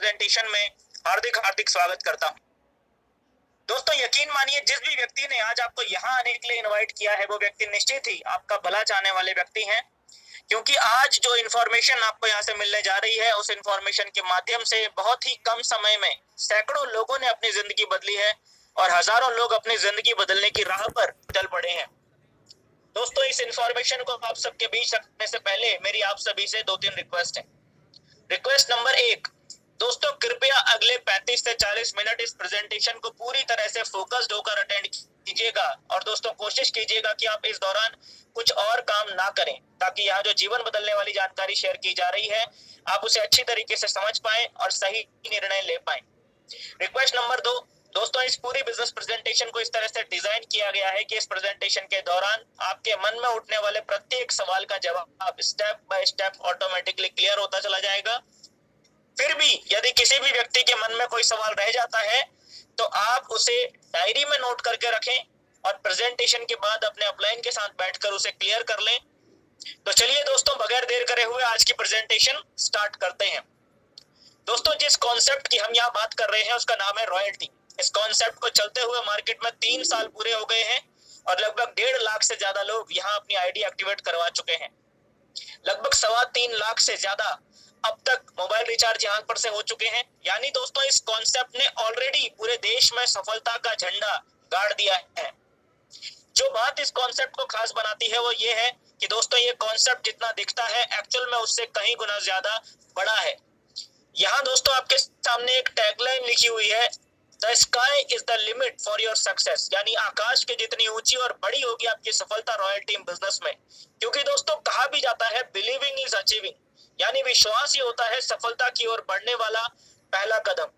Presentation में हार्दिक हार्दिक स्वागत करता हूं। दोस्तों यकीन मानिए, जिस भी व्यक्ति ने आज आपको यहाँ आने के लिए इनवाइट किया है वो व्यक्ति निश्चित ही आपका भला चाहने वाले व्यक्ति हैं, क्योंकि आज जो इन्फॉर्मेशन आपको यहाँ से मिलने जा रही है उस इन्फॉर्मेशन के माध्यम से बहुत ही कम समय में सैकड़ों लोगों ने अपनी जिंदगी बदली है और हजारों लोग अपनी जिंदगी बदलने की राह पर चल पड़े हैं। दोस्तों इस इन्फॉर्मेशन को आप सबके बीच रखने से पहले मेरी आप सभी से 2-3 रिक्वेस्ट है। रिक्वेस्ट नंबर 1, दोस्तों कृपया अगले 35 से 40 मिनट इस प्रेजेंटेशन को पूरी तरह से फोकस्ड होकर अटेंड कीजिएगा और दोस्तों कोशिश कीजिएगा कि आप इस दौरान कुछ और काम ना करें, ताकि यहाँ जो जीवन बदलने वाली जानकारी शेयर की जा रही है आप उसे अच्छी तरीके से समझ पाएं और सही निर्णय ले पाएं। रिक्वेस्ट नंबर 2, दोस्तों इस पूरी बिजनेस प्रेजेंटेशन को इस तरह से डिजाइन किया गया है कि इस प्रेजेंटेशन के दौरान आपके मन में उठने वाले प्रत्येक सवाल का जवाब step by step automatically clear होता चला जाएगा। फिर भी यदि किसी भी व्यक्ति के मन में कोई सवाल रह जाता है तो आप उसे डायरी में नोट करके रखें और प्रेजेंटेशन के बाद अपने अपलाइन के साथ बैठकर उसे क्लियर कर लें। तो चलिए दोस्तों, बगैर देर करे हुए आज की प्रेजेंटेशन स्टार्ट करते हैं। दोस्तों जिस कॉन्सेप्ट की हम यहाँ बात कर रहे हैं उसका नाम है रॉयल्टी। इस कॉन्सेप्ट को चलते हुए मार्केट में 3 साल पूरे हो गए हैं और लगभग 1.5 लाख से ज्यादा लोग यहाँ अपनी आईडी एक्टिवेट करवा चुके हैं। लगभग 3.25 लाख से ज्यादा अब तक मोबाइल रिचार्ज यहाँ पर से हो चुके हैं। यानी दोस्तों इस कॉन्सेप्ट ने ऑलरेडी पूरे देश में सफलता का झंडा गाड़ दिया है। जो बात इस कॉन्सेप्ट को खास बनाती है वो ये है कि दोस्तों ये कॉन्सेप्ट जितना दिखता है एक्चुअल में उससे कहीं गुना ज्यादा बड़ा है। यहाँ दोस्तों आपके सामने एक टैगलाइन लिखी हुई है, the sky is the limit for your success, यानी आकाश के जितनी ऊंची और बड़ी होगी आपकी सफलता रॉयल टीम बिजनेस में। क्योंकि दोस्तों कहा भी जाता है बिलीविंग इज अचीविंग, यानी विश्वास ही होता है सफलता की ओर बढ़ने वाला पहला कदम।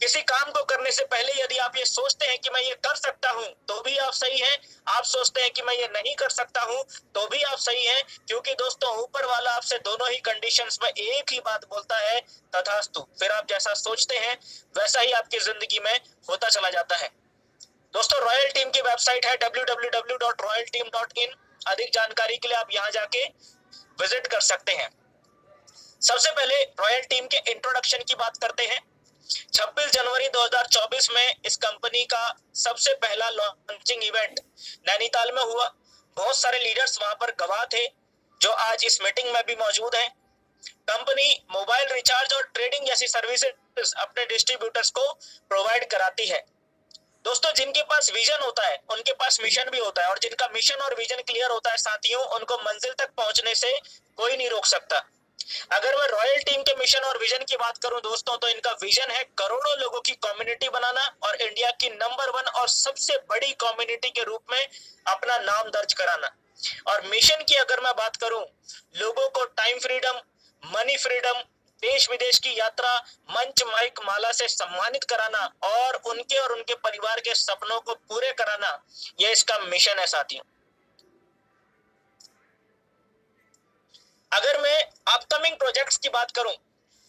किसी काम को करने से पहले यदि आप ये सोचते हैं कि मैं ये कर सकता हूं तो भी आप सही हैं, आप सोचते हैं कि मैं ये नहीं कर सकता हूं तो भी आप सही हैं, क्योंकि दोस्तों ऊपर वाला आपसे दोनों ही कंडीशंस में एक ही बात बोलता है, तथास्तु। फिर आप जैसा सोचते हैं वैसा ही आपकी जिंदगी में होता चला जाता है। दोस्तों रॉयल टीम की वेबसाइट है www.royalteam.in। अधिक जानकारी के लिए आप यहाँ जाके विजिट कर सकते हैं। सबसे पहले रॉयल टीम के इंट्रोडक्शन की बात करते हैं। 26 जनवरी 2024 में इस कंपनी का सबसे पहला लॉन्चिंग इवेंट नैनीताल में हुआ। बहुत सारे लीडर्स वहां पर गवाह थे जो आज इस मीटिंग में भी मौजूद हैं। कंपनी मोबाइल रिचार्ज और ट्रेडिंग जैसी सर्विसेज अपने डिस्ट्रीब्यूटर्स को प्रोवाइड कराती है। दोस्तों जिनके पास विजन होता है उनके पास मिशन भी होता है, और जिनका मिशन और विजन क्लियर होता है साथियों, उनको मंजिल तक पहुंचने से कोई नहीं रोक सकता। अगर मैं रॉयल टीम के मिशन और विजन की बात करूं दोस्तों, तो इनका विजन है करोड़ों लोगों की कम्युनिटी बनाना और इंडिया की नंबर 1 और सबसे बड़ी कम्युनिटी के रूप में अपना नाम दर्ज कराना। और मिशन की अगर मैं बात करूं, लोगों को टाइम फ्रीडम, मनी फ्रीडम, देश विदेश की यात्रा, मंच माइक माला से सम्मानित कराना और उनके परिवार के सपनों को पूरे कराना, यह इसका मिशन है साथियों। अगर मैं अपकमिंग प्रोजेक्ट्स की बात करूं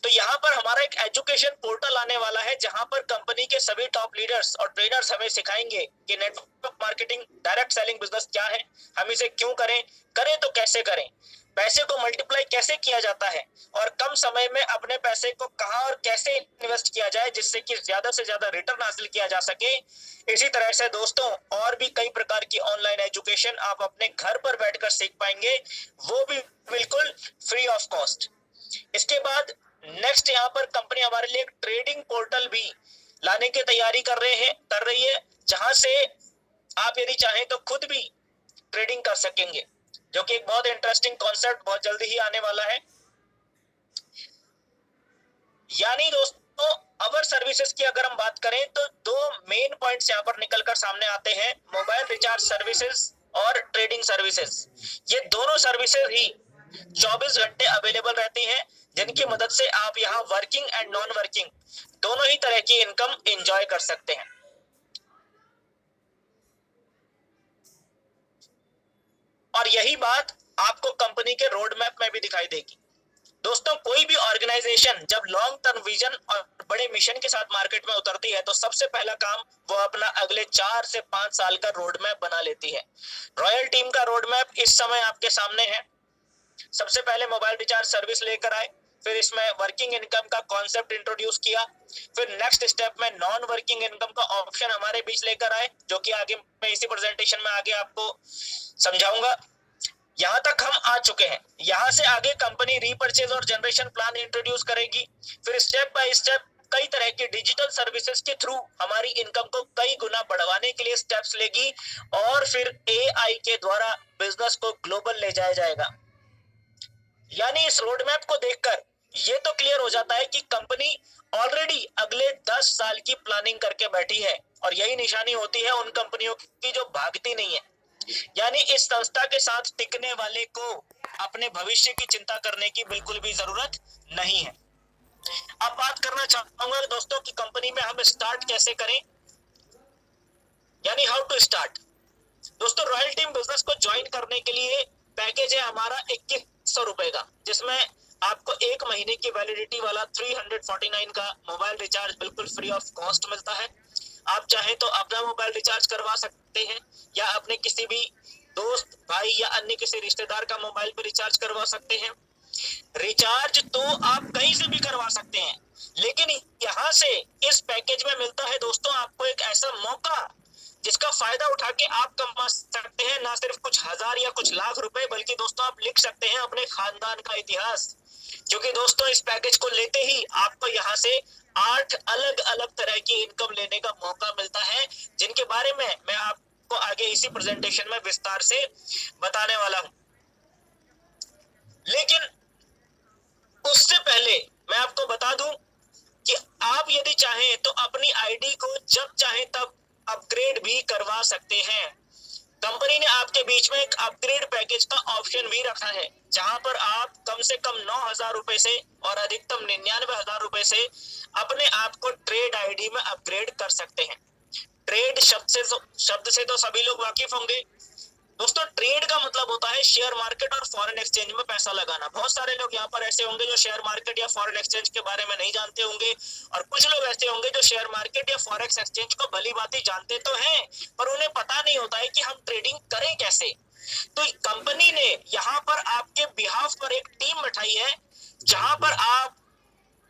तो यहाँ पर हमारा एक एजुकेशन पोर्टल आने वाला है, जहां पर कंपनी के सभी टॉप लीडर्स और ट्रेनर्स हमें सिखाएंगे कि network marketing, direct selling business क्या है, हम इसे क्यों करें, करें तो कैसे करें, पैसे को मल्टीप्लाई कैसे किया जाता है और कम समय में अपने पैसे को कहां और कैसे इन्वेस्ट किया जाए जिससे कि ज्यादा से ज्यादा रिटर्न हासिल किया जा सके। इसी तरह से दोस्तों और भी कई प्रकार की ऑनलाइन एजुकेशन आप अपने घर पर बैठकर सीख पाएंगे, वो भी बिल्कुल फ्री ऑफ कॉस्ट। इसके बाद नेक्स्ट यहाँ पर कंपनी हमारे लिए एक ट्रेडिंग पोर्टल भी लाने की तैयारी कर रही है, जहां से आप यदि चाहें तो खुद भी ट्रेडिंग कर सकेंगे, जो कि एक बहुत इंटरेस्टिंग कॉन्सेप्ट बहुत जल्दी ही आने वाला है। यानी दोस्तों अवर सर्विसेज की अगर हम बात करें तो 2 मेन पॉइंट्स यहाँ पर निकलकर सामने आते हैं, मोबाइल रिचार्ज सर्विसेज और ट्रेडिंग सर्विसेज। ये दोनों सर्विसेज ही 24 घंटे अवेलेबल रहती हैं, जिनकी मदद से आप यहाँ वर्किंग एंड नॉन वर्किंग दोनों ही तरह की इनकम एंजॉय कर सकते हैं। और यही बात आपको कंपनी के रोड मैप में भी दिखाई देगी। दोस्तों कोई भी ऑर्गेनाइजेशन जब लॉन्ग टर्म विजन और बड़े मिशन के साथ मार्केट में उतरती है तो सबसे पहला काम वो अपना अगले 4 से 5 साल का रोड मैप बना लेती है। रॉयल टीम का रोड मैप इस समय आपके सामने है। सबसे पहले मोबाइल रिचार्ज सर्विस लेकर आए, फिर इसमें वर्किंग इनकम का कॉन्सेप्ट इंट्रोड्यूस किया, फिर नेक्स्ट स्टेप में नॉन वर्किंग इनकम का ऑप्शन हमारे बीच लेकर आए, जो कि आगे मैं इसी प्रेजेंटेशन में आगे आपको समझाऊंगा। यहां तक हम आ चुके हैं। यहां से आगे कंपनी रीपर्चेज और जनरेशन प्लान इंट्रोड्यूस करेगी, फिर स्टेप बाय स्टेप कई तरह की डिजिटल सर्विसेज के थ्रू हमारी इनकम को कई गुना बढ़ाने के लिए स्टेप्स लेगी, और फिर एआई के द्वारा बिजनेस को ग्लोबल ले जाया जाएगा। यानी इस रोड मैप को देखकर ये तो क्लियर हो जाता है कि कंपनी ऑलरेडी अगले 10 साल की प्लानिंग करके बैठी है, और यही निशानी होती है उन कंपनियों की जो भागती नहीं है। यानी इस संस्था के साथ टिकने वाले को अपने भविष्य की चिंता करने की बिल्कुल भी जरूरत नहीं है। अब बात करना चाहूंगा दोस्तों कि कंपनी में हम स्टार्ट कैसे करें, यानी हाउ टू स्टार्ट। दोस्तों रॉयल टीम बिजनेस को ज्वाइन करने के लिए पैकेज है हमारा 2100 रुपए का, जिसमें आपको एक महीने की वैलिडिटी वाला 349 का मोबाइल रिचार्ज बिल्कुल फ्री ऑफ कॉस्ट मिलता है। आप चाहें तो अपना मोबाइल रिचार्ज करवा सकते हैं, या अपने किसी भी दोस्त भाई या अन्य किसी रिश्तेदार का मोबाइल पर रिचार्ज करवा सकते हैं। रिचार्ज तो आप कहीं से भी करवा सकते हैं, लेकिन यहाँ से इस पैकेज में मिलता है दोस्तों आपको एक ऐसा मौका जिसका फायदा उठा के आप कमा सकते हैं ना सिर्फ कुछ हजार या कुछ लाख रुपए, बल्कि दोस्तों आप लिख सकते हैं अपने खानदान का इतिहास। क्योंकि दोस्तों इस पैकेज को लेते ही आपको यहाँ से 8 अलग अलग तरह की इनकम लेने का मौका मिलता है, जिनके बारे में मैं आपको आगे इसी प्रेजेंटेशन में विस्तार से बताने वाला हूं। लेकिन उससे पहले मैं आपको बता दूं कि आप यदि चाहें तो अपनी आईडी को जब चाहें तब अपग्रेड भी करवा सकते हैं। कंपनी ने आपके बीच में एक अपग्रेड पैकेज का ऑप्शन भी रखा है, जहां पर आप कम से कम 9,000 रुपए से और अधिकतम 99,000 रुपए से अपने आप को ट्रेड आईडी में अपग्रेड कर सकते हैं। ट्रेड शब्द से तो सभी लोग वाकिफ होंगे दोस्तों। ट्रेड का मतलब होता है शेयर मार्केट और फॉरेन एक्सचेंज में पैसा लगाना। बहुत सारे लोग यहाँ पर ऐसे होंगे जो शेयर मार्केट या फॉरेन एक्सचेंज के बारे में नहीं जानते होंगे, और कुछ लोग ऐसे होंगे जो शेयर मार्केट या फॉरेक्स एक्सचेंज को भली भांति जानते तो हैं, पर उन्हें पता नहीं होता है कि हम ट्रेडिंग करें कैसे। तो कंपनी ने यहाँ पर आपके बिहाफ पर एक टीम बैठाई है, जहां पर आप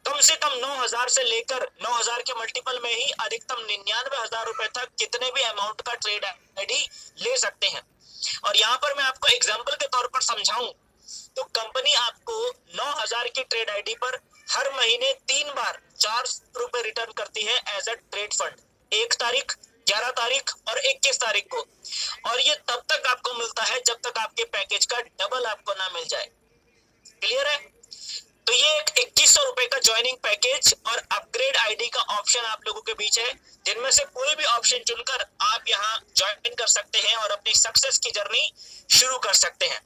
कम से कम 9,000 से लेकर 9,000 के मल्टीपल में ही अधिकतम 99,000 रुपए तक कितने भी अमाउंट का ट्रेड आईडी ले सकते हैं। और यहाँ पर मैं आपको एग्जांपल के तौर पर समझाऊं तो कंपनी आपको 9,000 की ट्रेड आईडी पर हर महीने 3 बार 400 रुपए रिटर्न करती है एज अ ट्रेड फंड, 1 तारीख, 11 तारीख और 21 तारीख को। और ये तब तक आपको मिलता है जब तक आपके पैकेज का डबल आपको ना मिल जाए। क्लियर है? तो ये एक 2100 रुपए का ज्वाइनिंग पैकेज और अपग्रेड आईडी का ऑप्शन आप लोगों के बीच है, जिनमें से कोई भी ऑप्शन चुनकर आप यहाँ ज्वाइन कर सकते हैं और अपनी सक्सेस की जर्नी शुरू कर सकते हैं।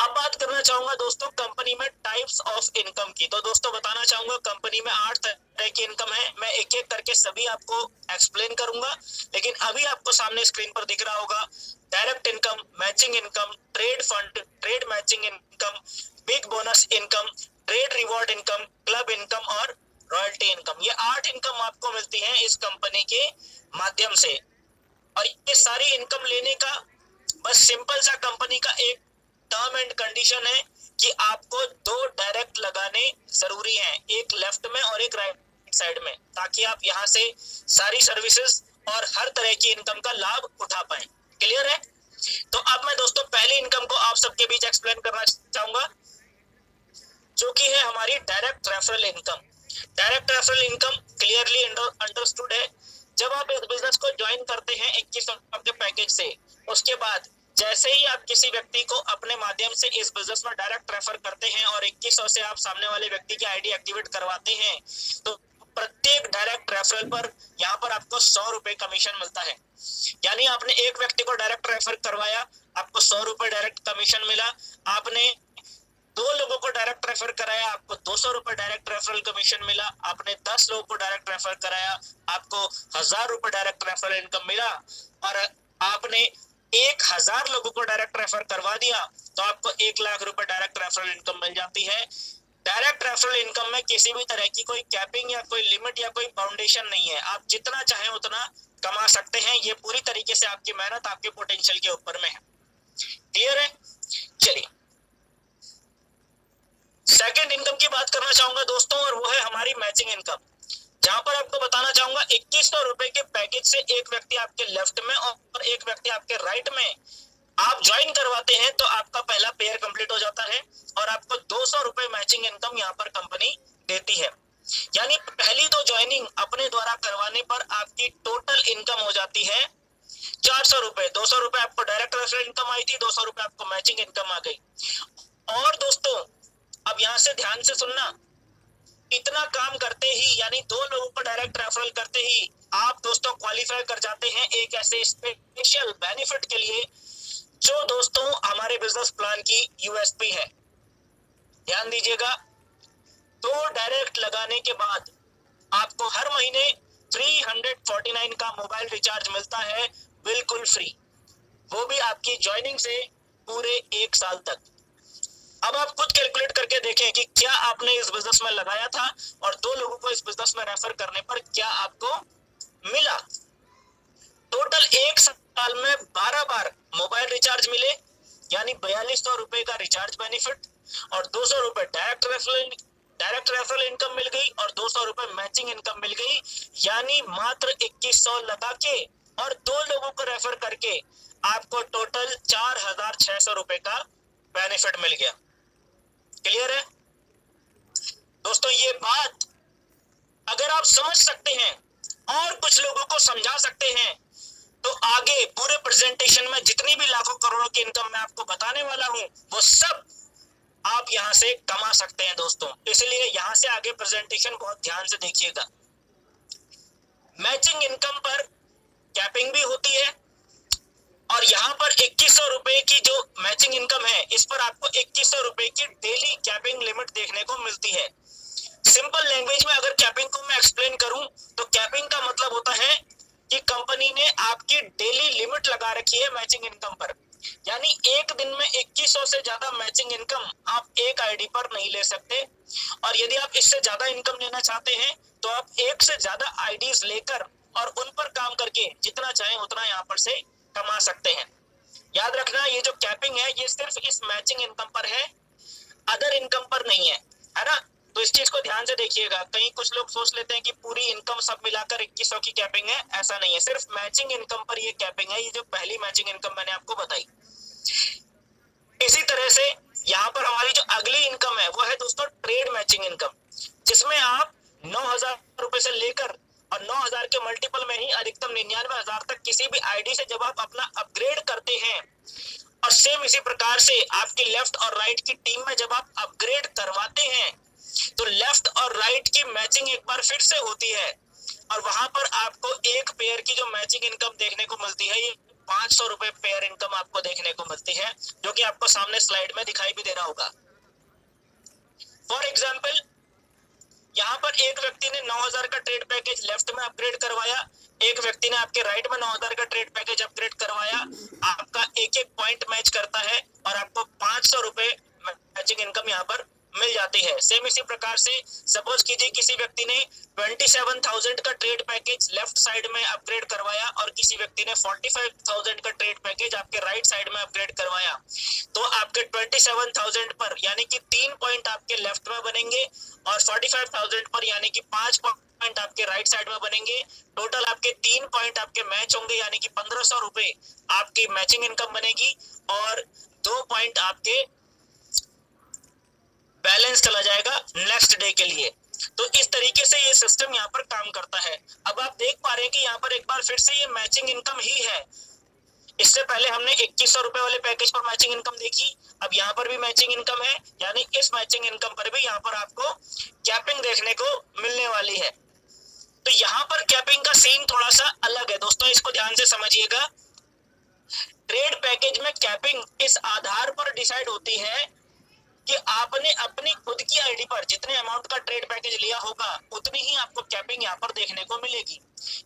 अब बात करना चाहूंगा दोस्तों कंपनी में टाइप्स ऑफ इनकम की। तो दोस्तों बताना चाहूंगा कंपनी में 8 तरह की इनकम है। मैं एक एक करके सभी आपको एक्सप्लेन करूंगा, लेकिन अभी आपको सामने स्क्रीन पर दिख रहा होगा direct income, matching income, trade fund, trade matching income, big bonus income, trade reward income, club income और रॉयल्टी इनकम। ये 8 इनकम आपको मिलती है इस कंपनी के माध्यम से। और ये सारी इनकम लेने का बस सिंपल सा कंपनी का एक टर्म एंड कंडीशन है कि आपको 2 डायरेक्ट लगाने जरूरी हैं, एक लेफ्ट में और एक राइट साइड में, ताकि आप यहाँ से सारी सर्विसेज और हर तरह की इनकम का लाभ उठा पाए। क्लियर है? तो अब मैं दोस्तों पहली इनकम को आप सबके बीच एक्सप्लेन करना चाहूंगा, जो कि है हमारी direct referral income. Direct referral income clearly understood है। जब आप इस बिजनेस को ज्वाइन करते हैं 2100 के पैकेज से, उसके बाद जैसे ही आप किसी व्यक्ति को अपने माध्यम से इस बिजनेस में डायरेक्ट रेफर करते हैं और 2100 से आप सामने वाले व्यक्ति की आईडी एक्टिवेट करवाते हैं, तो प्रत्येक डायरेक्ट रेफरल पर यहाँ पर आपको 100 रुपए कमीशन मिलता है। यानी आपने एक व्यक्ति को डायरेक्ट रेफर करवाया, आपको 100 रुपए डायरेक्ट कमीशन मिला। आपने 2 लोगों को डायरेक्ट रेफर कराया, आपको 200 रुपए डायरेक्ट रेफरल कमीशन मिला। आपने 10 लोगों को डायरेक्ट रेफर कराया, आपको 1,000 रुपए डायरेक्ट रेफरल इनकम मिला। और आपने 1,000 लोगों को डायरेक्ट रेफर करवा दिया तो आपको 1 लाख रुपए डायरेक्ट रेफरल इनकम मिल जाती है। डायरेक्ट रेफरल इनकम में किसी भी तरह की कोई कैपिंग या कोई लिमिट या कोई बाउंडेशन नहीं है, आप जितना चाहें उतना कमा सकते हैं। ये पूरी तरीके से आपकी मेहनत आपके पोटेंशियल के ऊपर में है। क्लियर है? चलिए सेकंड इनकम की बात करना चाहूंगा दोस्तों, और वो है हमारी मैचिंग इनकम, जहां पर आपको बताना चाहूंगा 2100 रुपए के पैकेज से एक व्यक्ति आपके लेफ्ट में और एक व्यक्ति आपके राइट में आप ज्वाइन करवाते हैं तो आपका पहला पेयर कंप्लीट हो जाता है और आपको 200 रुपए मैचिंग इनकम यहाँ पर कंपनी देती है। यानी पहली दो ज्वाइनिंग अपने द्वारा करवाने पर आपकी टोटल इनकम हो जाती है 400 रुपए। 200 रुपए आपको डायरेक्ट रेफरल इनकम आई थी, 200 रुपए आपको मैचिंग इनकम आ गई। और दोस्तों अब यहां से ध्यान से सुनना, इतना काम करते ही यानी दो लोगों को डायरेक्ट रेफरल करते ही आप दोस्तों क्वालिफाई कर जाते हैं एक ऐसे स्पेशल बेनिफिट के लिए जो दोस्तों हमारे बिजनेस प्लान की यूएसपी है। ध्यान दीजिएगा, तो डायरेक्ट लगाने के बाद आपको हर महीने 349 का मोबाइल रिचार्ज मिलता है बिल्कुल फ्री, वो भी आपकी ज्वाइनिंग से पूरे 1 साल तक। अब आप खुद कैलकुलेट करके देखें कि क्या आपने इस बिजनेस में लगाया था और दो लोगों को इस बिजनेस में रेफर करने पर क्या आपको मिला। टोटल 1 साल में 12 बार मोबाइल रिचार्ज मिले, यानी 4200 रुपए का रिचार्ज बेनिफिट और 200 रुपए डायरेक्ट रेफरल इनकम मिल गई और 200 रुपए मैचिंग इनकम मिल गई, यानी मात्र 2100 लगा के और दो लोगों को रेफर करके आपको टोटल 4600 रुपए का बेनिफिट मिल गया। क्लियर है दोस्तों? ये बात अगर आप समझ सकते हैं और कुछ लोगों को समझा सकते हैं तो आगे पूरे प्रेजेंटेशन में जितनी भी लाखों करोड़ों की इनकम मैं आपको बताने वाला हूं वो सब आप यहां से कमा सकते हैं दोस्तों। इसलिए यहां से आगे प्रेजेंटेशन बहुत ध्यान से देखिएगा। मैचिंग इनकम पर कैपिंग भी होती है और यहाँ पर 2100 रुपए की जो मैचिंग इनकम है इस पर आपको 2100 रुपए की डेली कैपिंग लिमिट देखने को मिलती है। सिंपल लैंग्वेज में अगर कैपिंग को मैं एक्सप्लेन करूं तो कैपिंग का मतलब होता है कि कंपनी ने आपकी डेली लिमिट लगा रखी है मैचिंग इनकम पर, यानी एक दिन में 2100 से ज्यादा मैचिंग इनकम आप एक आईडी पर नहीं ले सकते, और यदि आप इससे ज्यादा इनकम लेना चाहते हैं तो आप एक से ज्यादा आईडीज लेकर और उन पर काम करके जितना चाहें उतना यहाँ पर से कमा सकते हैं। याद रखना, ये जो कैपिंग है ये सिर्फ इस मैचिंग इनकम पर है, अदर इनकम पर नहीं है ना? तो इस चीज को ध्यान से देखिएगा। कहीं कुछ लोग सोच लेते हैं कि पूरी इनकम सब मिलाकर 2100 की कैपिंग है, ऐसा नहीं है, सिर्फ मैचिंग इनकम पर ये कैपिंग है, ये जो पहली मैचिंग इनकम मैंने आपको बताई। इसी तरह से यहाँ पर हमारी जो अगली इनकम है वो है दोस्तों ट्रेड मैचिंग इनकम, जिसमें आप 9000 रुपए से लेकर और 9000 के मल्टीपल में ही अधिकतम 99,000 तक किसी भी आईडी से जब आप अपना अपग्रेड करते हैं, और सेम इसी प्रकार से आपकी लेफ्ट और राइट की टीम में जब आप अपग्रेड करवाते हैं तो लेफ्ट और राइट की मैचिंग एक बार फिर से होती है और वहां पर आपको एक पेयर की जो मैचिंग इनकम देखने को मिलती है ये 500 रुपए पेयर इनकम आपको देखने को मिलती है, जो कि आपको सामने स्लाइड में दिखाई भी दे रहा होगा। फॉर एग्जाम्पल यहाँ पर एक व्यक्ति ने 9000 का ट्रेड पैकेज लेफ्ट में अपग्रेड करवाया, एक व्यक्ति ने आपके राइट में 9000 का ट्रेड पैकेज अपग्रेड करवाया, आपका एक एक पॉइंट मैच करता है और आपको 500 रुपए मैचिंग इनकम यहाँ पर मिल जाती है। सेम इसी प्रकार से सपोज कीजिए किसी व्यक्ति ने 27,000 का ट्रेड पैकेज लेफ्ट साइड में अपग्रेड करवाया और किसी व्यक्ति ने 45,000 का ट्रेड पैकेज आपके राइट साइड में अपग्रेड करवाया, तो आपके 27,000 पर यानी कि 3 पॉइंट आपके लेफ्ट में बनेंगे और 45,000 पर यानी कि 5 पॉइंट आपके राइट साइड में बनेंगे। टोटल आपके 3 पॉइंट आपके मैच होंगे, यानी कि 1500 रुपए आपकी मैचिंग इनकम बनेगी और 2 पॉइंट आपके बैलेंस चला जाएगा नेक्स्ट डे के लिए। तो इस तरीके से ये सिस्टम यहाँ पर काम करता है। अब आप देख पा रहे हैं कि यहाँ पर एक बार फिर से ये मैचिंग इनकम ही है। इससे पहले हमने 2100 रुपए वाले पैकेज पर मैचिंग इनकम देखी, अब यहाँ पर भी मैचिंग इनकम है, यानी इस मैचिंग इनकम पर भी यहाँ पर आपको कैपिंग देखने को मिलने वाली है। तो यहाँ पर कैपिंग का सीन थोड़ा सा अलग है दोस्तों, इसको ध्यान से समझिएगा। ट्रेड पैकेज में कैपिंग इस आधार पर डिसाइड होती है कि आपने अपनी खुद की आईडी पर जितने अमाउंट का ट्रेड पैकेज लिया होगा उतनी ही आपको कैपिंग यहाँ पर देखने को मिलेगी।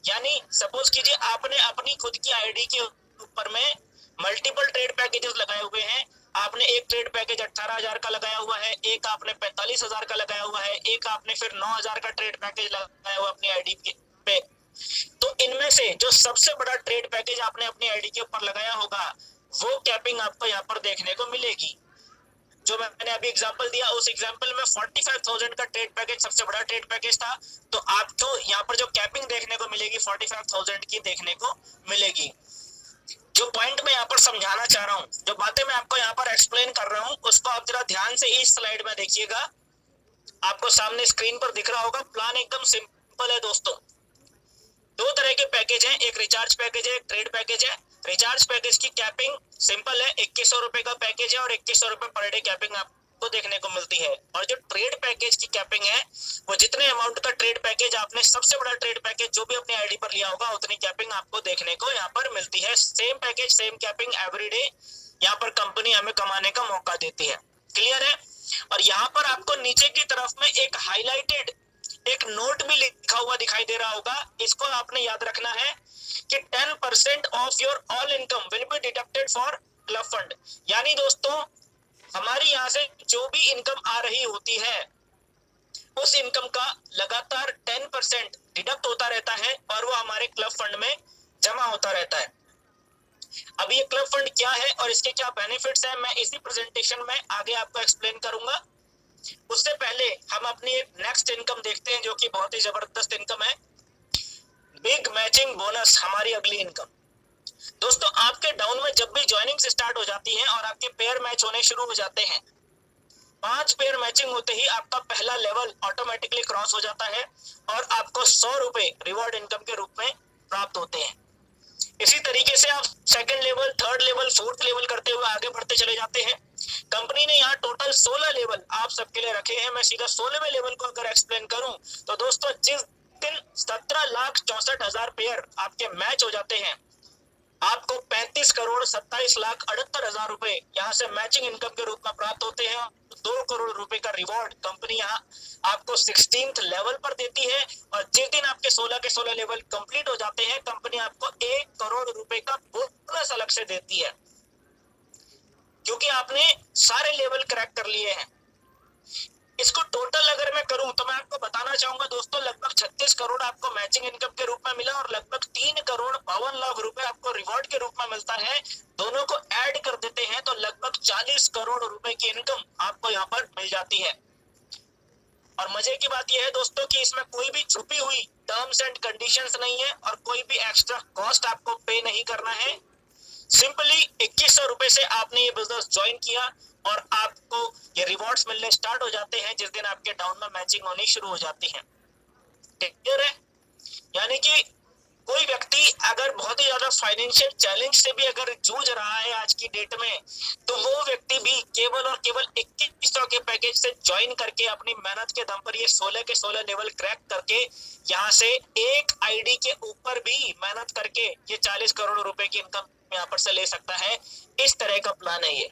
यानी सपोज कीजिए आपने अपनी खुद की आईडी के ऊपर में मल्टीपल ट्रेड पैकेजेस लगाए हुए हैं, आपने एक ट्रेड पैकेज 18,000 का लगाया हुआ है, एक आपने 45,000 का लगाया हुआ है, एक आपने फिर 9,000 का ट्रेड पैकेज लगाया हुआ अपनी आईडी पे। तो इनमें से जो सबसे बड़ा ट्रेड पैकेज आपने अपनी आईडी के ऊपर लगाया होगा वो कैपिंग आपको यहाँ पर देखने को मिलेगी। जो मैंने अभी एग्जांपल दिया, उस एग्जांपल में 45,000 का ट्रेड पैकेज सबसे बड़ा ट्रेड पैकेज था। तो आपको यहाँ पर जो कैपिंग देखने को मिलेगी 45,000 की देखने को मिलेगी। जो पॉइंट मैं यहाँ पर समझाना चाह रहा हूँ, जो बातें मैं आपको यहाँ पर एक्सप्लेन कर रहा हूँ, उसको आप जरा ध्यान से इस स्लाइड में देखिएगा। आपको सामने स्क्रीन पर दिख रहा होगा, प्लान एकदम सिंपल है दोस्तों। दो तरह के पैकेज हैं, एक रिचार्ज पैकेज है, एक ट्रेड पैकेज है। रिचार्ज पैकेज की कैपिंग सिंपल है, 2100 रुपए का पैकेज है और 2100 रुपए पर डे कैपिंग आपको देखने को मिलती है। और जो ट्रेड पैकेज की कैपिंग है, वो जितने अमाउंट का ट्रेड पैकेज आपने सबसे बड़ा ट्रेड पैकेज जो भी अपनी आईडी पर लिया होगा, उतनी कैपिंग आपको देखने को यहाँ पर मिलती है। Same package same capping every day यहाँ पर कंपनी हमें कमाने का मौका देती है। क्लियर है? और यहाँ पर आपको नीचे की तरफ में एक हाईलाइटेड एक नोट भी लिखा हुआ दिखाई दे रहा होगा। इसको आपने याद रखना है कि 10% of your all income will be deducted for club fund. यानी दोस्तों, हमारी यहाँ से जो भी इनकम आ रही होती है, उस इनकम का लगातार 10% डिडक्ट होता रहता है और वो हमारे क्लब फंड में जमा होता रहता है। अब ये क्लब फंड क्या है और इसके क्या बेनिफिट्स हैं, मैं इसी प्रेजेंटेशन में आगे आपको एक्सप्लेन करूंगा। उससे पहले हम अपनी एक नेक्स्ट इनकम देखते हैं, जो कि बहुत ही जबरदस्त इनकम है, बिग मैचिंग बोनस, हमारी अगली इनकम। दोस्तों, आपके डाउन में जब भी ज्वाइनिंग स्टार्ट हो जाती है और आपके पेयर मैच होने शुरू हो जाते हैं, 5 पेयर मैचिंग होते ही आपका पहला लेवल ऑटोमेटिकली क्रॉस हो जाता है और आपको 100 रुपए रिवॉर्ड इनकम के रूप में प्राप्त होते हैं। इसी तरीके से आप second level, third level, fourth level करते हुए आगे बढ़ते चले जाते हैं। कंपनी ने यहाँ टोटल 16 लेवल आप सबके लिए रखे हैं। मैं सीधा 16वें लेवल को अगर एक्सप्लेन करूं तो दोस्तों, जिस दिन 17,64,000 पेयर आपके मैच हो जाते हैं, आपको 35,27,78,000 रुपए यहाँ से मैचिंग इनकम के रूप में प्राप्त होते हैं। 2 करोड़ रुपए का रिवॉर्ड कंपनी यहाँ आपको 16th लेवल पर देती है। और जिस दिन आपके 16 के 16 लेवल कंप्लीट हो जाते हैं, कंपनी आपको 1 करोड़ रुपए का बोनस अलग से देती है, क्योंकि आपने सारे लेवल क्रैक कर लिए हैं। इसको टोटल अगर मैं करूं तो मैं आपको बताना चाहूंगा दोस्तों, लगभग 36 करोड़ आपको मैचिंग इनकम के रूप में मिला और लगभग 3 करोड़ 52 लाख रुपए आपको रिवॉर्ड के रूप में मिलता है। दोनों को ऐड कर देते हैं तो लगभग 40 करोड़ रुपए की इनकम आपको यहाँ पर मिल जाती है। और मजे की बात यह है दोस्तों कि इसमें कोई भी छुपी हुई टर्म्स एंड कंडीशंस नहीं है और कोई भी एक्स्ट्रा कॉस्ट आपको पे नहीं करना है। सिंपली 2100 रुपए से आपने ये बिजनेस ज्वाइन किया और आपको ये रिवॉर्ड्स मिलने स्टार्ट हो जाते हैं जिस दिन आपके डाउन में मैचिंग होनी शुरू हो जाती है। क्लियर है? यानी कि कोई व्यक्ति अगर बहुत ही ज्यादा फाइनेंशियल चैलेंज से भी अगर जूझ रहा है आज की डेट में, तो वो व्यक्ति भी केवल और केवल 2100 के पैकेज से ज्वाइन करके अपनी मेहनत के दम पर ये 16 के 16 लेवल क्रैक करके यहाँ से एक आईडी के ऊपर भी मेहनत करके ये 40 करोड़ रुपए की इनकम यहाँ पर से ले सकता है। इस तरह का प्लान है ये,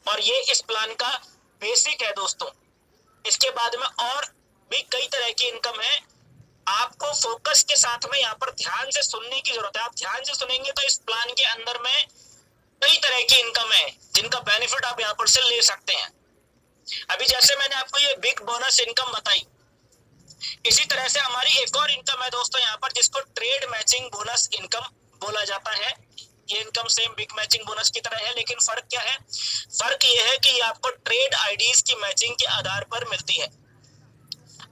और ये इस प्लान का बेसिक है दोस्तों। इसके बाद में और भी कई तरह की इनकम है। आपको फोकस के साथ में यहाँ पर ध्यान से सुनने की जरूरत है। आप ध्यान से सुनेंगे तो इस प्लान के अंदर में कई तरह की इनकम है जिनका बेनिफिट आप यहाँ पर से ले सकते हैं। अभी जैसे मैंने आपको ये बिग बोनस इनकम बताई, इसी तरह से हमारी एक और इनकम है दोस्तों यहाँ पर, जिसको ट्रेड मैचिंग बोनस इनकम बोला जाता है। ये income same big matching bonus की तरह है, लेकिन फर्क क्या है? फर्क ये है कि ये आपको ट्रेड आईडीज की मैचिंग के आधार पर मिलती है।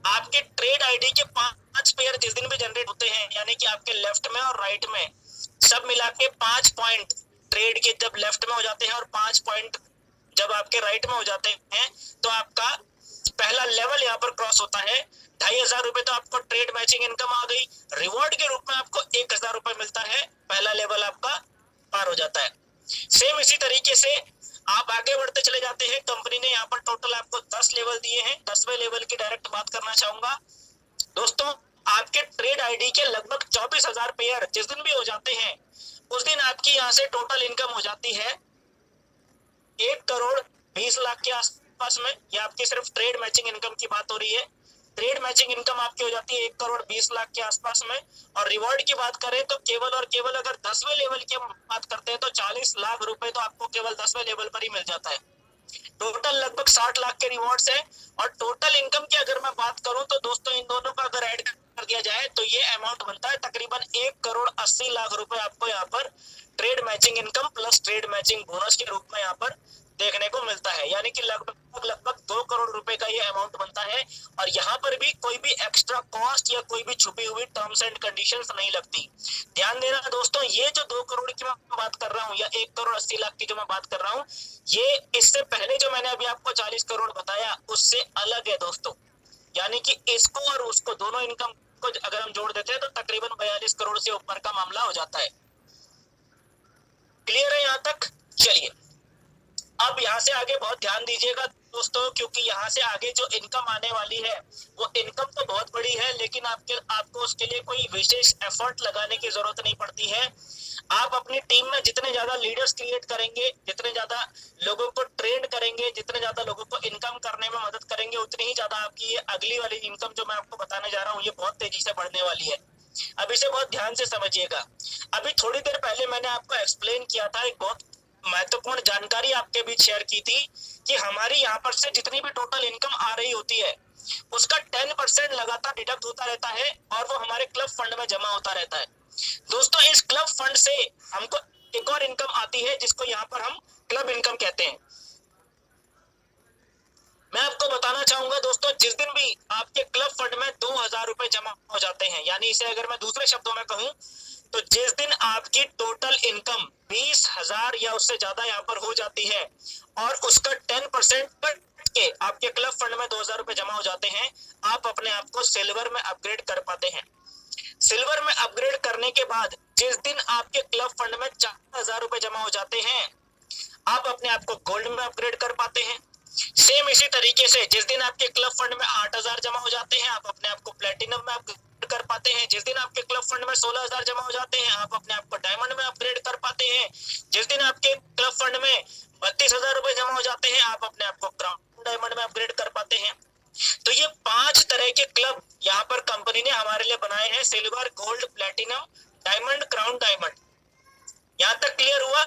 आपके ट्रेड आईडी के 5 पेयर जिस दिन भी जनरेट होते हैं, यानी कि आपके लेफ्ट में और राइट में सब मिला के 5 पॉइंट ट्रेड के जब लेफ्ट में हो जाते हैं और 5 पॉइंट जब आपके राइट में हो जाते हैं, तो आपका पहला लेवल यहाँ पर क्रॉस होता है। 2,500 रुपए तो आपको ट्रेड मैचिंग इनकम आ गई। रिवॉर्ड के रूप में आपको 1,000 रुपए मिलता है, पहला लेवल आपका पार हो जाता है। सेम इसी तरीके से आप आगे बढ़ते चले जाते हैं। कंपनी ने यहाँ पर टोटल आपको 10 लेवल दिए हैं। 10वें लेवल की डायरेक्ट बात करना चाहूंगा दोस्तों। आपके ट्रेड आईडी के लगभग 24,000 पेयर जिस दिन भी हो जाते हैं, उस दिन आपकी यहाँ से टोटल इनकम हो जाती है 1 करोड़ 20 लाख के आसपास में। ये आपकी सिर्फ ट्रेड मैचिंग इनकम की बात हो रही है। ट्रेड मैचिंग इनकम आपकी हो जाती है 1 करोड़ 20 लाख के आसपास में। और रिवॉर्ड की बात करें तो केवल और केवल अगर 10वें लेवल की बात करते हैं तो 40 लाख रुपए तो आपको केवल 10वें लेवल पर ही मिल जाता है। टोटल लगभग 60 लाख के रिवॉर्ड्स है। और टोटल इनकम की अगर मैं बात करूं तो दोस्तों, इन दोनों का अगर ऐड कर दिया जाए तो ये अमाउंट बनता है तकरीबन 1 करोड़ 80 लाख रुपए आपको यहाँ पर trade matching income plus trade matching bonus के रूप में यहाँ पर देखने को मिलता है। है, यानी कि लगभग 2 करोड़ रुपए का ये अमाउंट बनता है। और यहाँ पर भी कोई भी एक्स्ट्रा कॉस्ट या कोई भी छुपी हुई टर्म्स एंड कंडीशंस नहीं लगती। ध्यान देना दोस्तों, ये जो 2 करोड़ की मैं बात कर रहा हूँ या 1 करोड़ 80 लाख की जो मैं बात कर रहा हूँ, ये इससे पहले जो मैंने अभी आपको 40 करोड़ बताया उससे अलग है दोस्तों। यानी कि इसको और उसको दोनों इनकम को अगर हम जोड़ देते हैं तो तकरीबन 42 करोड़ से ऊपर का मामला हो जाता है। क्लियर है यहाँ तक? चलिए अब यहाँ से आगे बहुत ध्यान दीजिएगा दोस्तों, क्योंकि यहाँ से आगे जो इनकम आने वाली है वो इनकम तो बहुत बड़ी है, लेकिन आपको उसके लिए कोई विशेष एफर्ट लगाने की जरूरत नहीं पड़ती है। आप अपनी टीम में जितने ज्यादा लीडर्स क्रिएट करेंगे, जितने ज्यादा लोगों को ट्रेन करेंगे, जितने ज्यादा लोगों को इनकम करने में मदद करेंगे, उतनी ही ज्यादा आपकी ये अगली वाली इनकम जो मैं आपको बताने जा रहा हूँ ये बहुत तेजी से बढ़ने वाली है। अब इसे बहुत ध्यान से समझिएगा। अभी थोड़ी देर पहले मैंने आपको एक्सप्लेन किया था, एक बहुत महत्वपूर्ण जानकारी आपके बीच शेयर की थी कि हमारी यहाँ पर से जितनी भी टोटल इनकम आ रही होती है उसका 10% लगातार डिडक्ट होता रहता है और वो हमारे क्लब फंड में जमा होता रहता है। दोस्तों इस क्लब फंड से हमको एक और इनकम आती है जिसको यहाँ पर हम क्लब इनकम कहते हैं। मैं आपको बताना चाहूंगा दोस्तों, जिस दिन भी आपके क्लब फंड में 2000 रुपए जमा हो जाते हैं, यानी इसे अगर मैं दूसरे शब्दों में कहूं तो जिस दिन आपकी टोटल इनकम 20,000 या उससे ज्यादा यहाँ पर हो जाती है और उसका 10% कट के आपके क्लब फंड में 2000 रुपए जमा हो जाते हैं, आप अपने आप को सिल्वर में अपग्रेड कर पाते हैं। सिल्वर में अपग्रेड करने के बाद जिस दिन आपके क्लब फंड में 4000 रुपए जमा हो जाते हैं, आप अपने आप को गोल्ड में अपग्रेड कर पाते हैं। सेम इसी तरीके से जिस दिन आपके क्लब फंड में 8000 जमा हो जाते हैं, आप अपने आप को प्लेटिनम में अपग्रेड कर पाते हैं। जिस दिन आपके क्लब फंड में 16000 जमा हो जाते हैं, आप अपने आप को डायमंड में अपग्रेड कर पाते हैं। जिस दिन आपके क्लब फंड में 32,000 रुपए जमा हो जाते हैं, आप अपने आप को क्राउन डायमंड में अपग्रेड कर पाते हैं। तो ये 5 तरह के क्लब यहाँ पर कंपनी ने हमारे लिए बनाए हैं, silver, gold, platinum, diamond, crown diamond. यहाँ तक क्लियर हुआ?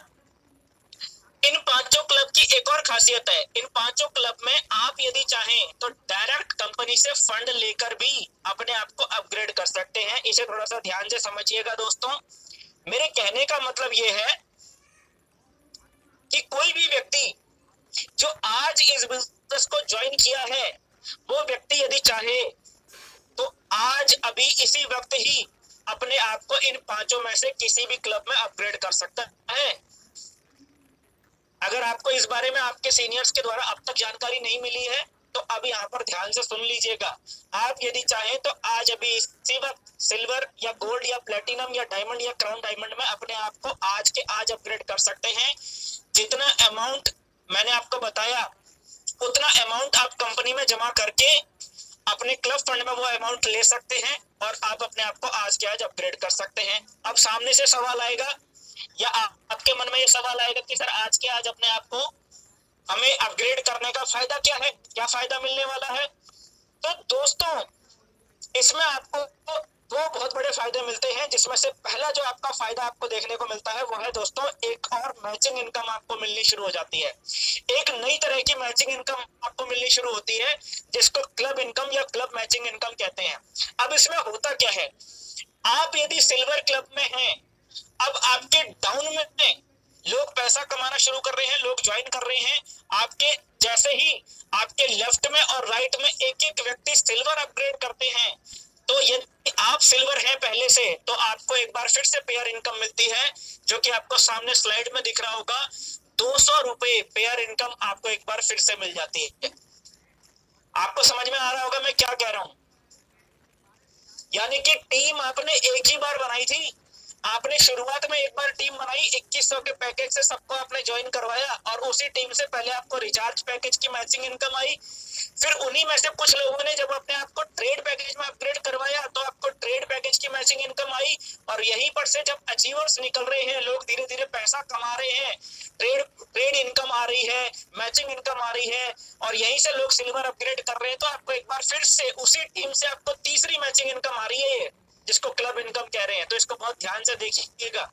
इन 5 क्लब की एक और खासियत है, इन 5 क्लब में आप यदि चाहें तो डायरेक्ट कंपनी से फंड लेकर भी अपने आप को अपग्रेड कर सकते हैं। इसे थोड़ा सा ध्यान से समझिएगा दोस्तों। मेरे कहने का मतलब यह है कि कोई भी व्यक्ति जो आज इस बिजनेस को ज्वाइन किया है वो व्यक्ति यदि चाहे तो आज अभी इसी वक्त ही अपने आप को इन 5 में से किसी भी क्लब में अपग्रेड कर सकता है। अगर आपको इस बारे में आपके सीनियर्स के द्वारा अब तक जानकारी नहीं मिली है तो अब यहाँ पर ध्यान से सुन लीजिएगा। आप यदि चाहें तो आज अभी इसी वक्त सिल्वर या गोल्ड या प्लेटिनम या डायमंड या क्राउन डायमंड में अपने आप को आज के आज अपग्रेड कर सकते हैं। जितना अमाउंट मैंने आपको बताया उतना अमाउंट आप कंपनी में जमा करके अपने क्लब फंड में वो अमाउंट ले सकते हैं और आप अपने आप को आज के आज अपग्रेड कर सकते हैं। अब सामने से सवाल आएगा या आपके मन में ये सवाल आएगा कि सर आज के आज अपने आप को हमें अपग्रेड करने का फायदा क्या है, क्या फायदा मिलने वाला है? तो दोस्तों इसमें आपको 2 बहुत बड़े फायदे मिलते हैं, जिसमें से पहला जो आपका फायदा आपको देखने को मिलता है वो है दोस्तों एक और मैचिंग इनकम आपको मिलनी शुरू हो जाती है। एक नई तरह की मैचिंग इनकम आपको मिलनी शुरू होती है जिसको क्लब इनकम या क्लब मैचिंग इनकम कहते हैं। अब इसमें होता क्या है, आप यदि सिल्वर क्लब में हैं, अब आपके डाउन में लोग पैसा कमाना शुरू कर रहे हैं, लोग ज्वाइन कर रहे हैं। आपके जैसे ही आपके लेफ्ट में और राइट में एक एक व्यक्ति सिल्वर अपग्रेड करते हैं, तो यदि आप सिल्वर हैं पहले से तो आपको एक बार फिर से पेयर इनकम मिलती है, जो कि आपको सामने स्लाइड में दिख रहा होगा। 200 रुपए पेयर इनकम आपको एक बार फिर से मिल जाती है। आपको समझ में आ रहा होगा मैं क्या कह रहा हूं? यानी कि टीम आपने एक ही बार बनाई थी, आपने शुरुआत में एक बार टीम बनाई, 2100 के पैकेज से सबको आपने ज्वाइन करवाया और उसी टीम से पहले आपको रिचार्ज पैकेज की मैचिंग इनकम आई। फिर उन्हीं में से कुछ लोगों ने जब अपने आप को ट्रेड पैकेज में अपग्रेड करवाया तो आपको ट्रेड पैकेज की मैचिंग इनकम आई। और यहीं पर से जब अचीवर्स निकल रहे हैं, लोग धीरे धीरे पैसा कमा रहे हैं, ट्रेड इनकम आ रही है, मैचिंग इनकम आ रही है और यहीं से लोग सिल्वर अपग्रेड कर रहे हैं, तो आपको एक बार फिर से उसी टीम से आपको तीसरी मैचिंग इनकम आ रही है जिसको क्लब इनकम कह रहे हैं। तो इसको बहुत ध्यान से देखिएगा।